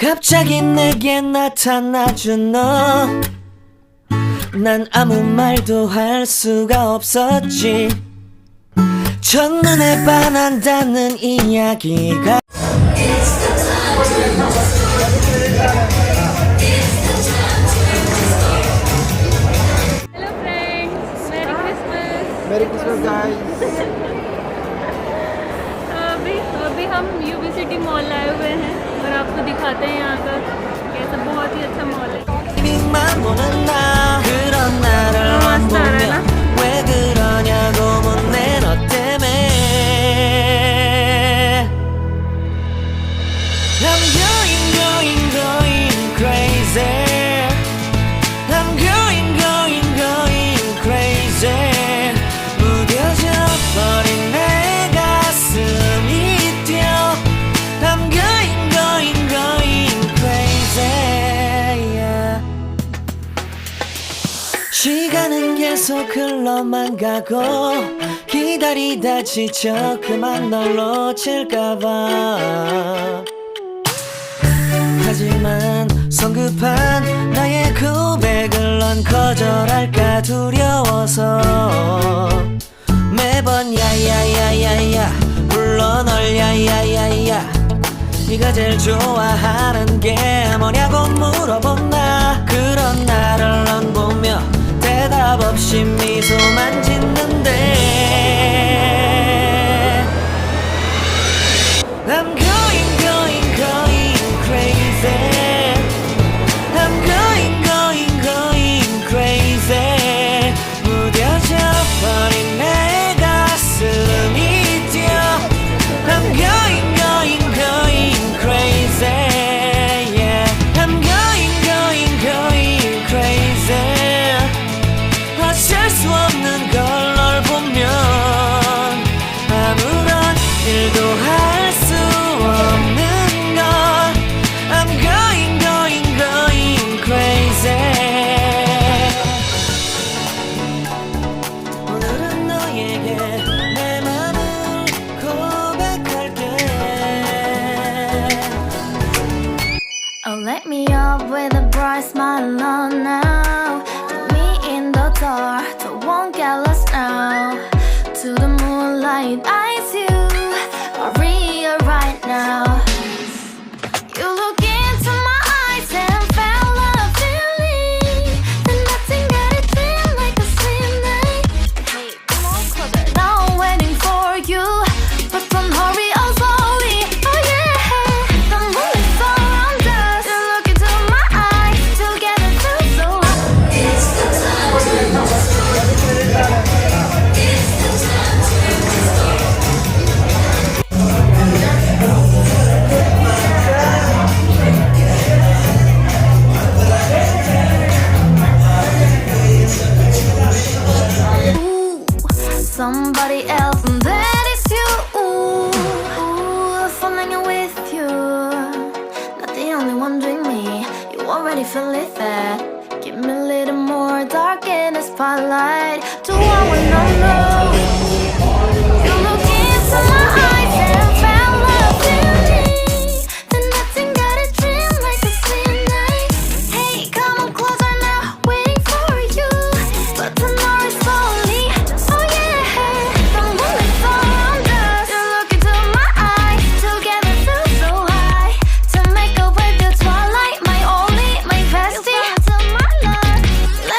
갑자기 내게 나타나준 너, 난 아무 말도 할 수가 없었지. 첫눈에 반한다는 이야기가 Hello friends, Merry Christmas. Merry Christmas guys. अभी हम UV city mall आए हुए हैं और आपको दिखाते हैं यहाँ का कैसा बहुत ही अच्छा मॉल है। 만 보는 나 그런 나를 안 보며 왜 그러냐고 묻네 너 때문에. I'm going crazy. I'm going crazy. 무뎌져 버린 내 가슴이 뛰어. I'm going crazy. Yeah. 시간은 계속 흘러만 가고 기다리다 지쳐 그만 널 놓칠까봐. 하지만 성급한 나의 고백을 넌 거절할까 두려워서 매번 야야야야야 불러 널 야야야야. 네가 제일 좋아하는 게 뭐냐고 물어본 나. 그런 나를 넌 보며 대답 없이 미소만 짓는데 I'm going crazy. I'm going crazy. 무뎌져 버린 내 가슴이 뛰어. I'm going crazy. Yeah. I'm going crazy. 어쩔 수 없는 걸 널 보면 아무런 일도 할 수 없는 걸. I'm going crazy. 오늘은 너에게 내 맘을 고백할게. Oh, let me up with a bright smile on now. Put me in the dark, so won't get lost now. To the moonlight, eyes you are real right now. You look into my eyes and felt a feeling. Then nothing got it feel like a sweet night. Hey, come on closer. Now I'm waiting for you, but don't hurry, oh slowly. Oh yeah, the moon is around us. You look into my eyes, together feel so right. It's the time to somebody else, and that is you. Ooh, falling with you. Not the only one doing me. You already feel it there. Give me a little more dark in the spotlight. Do I wanna know?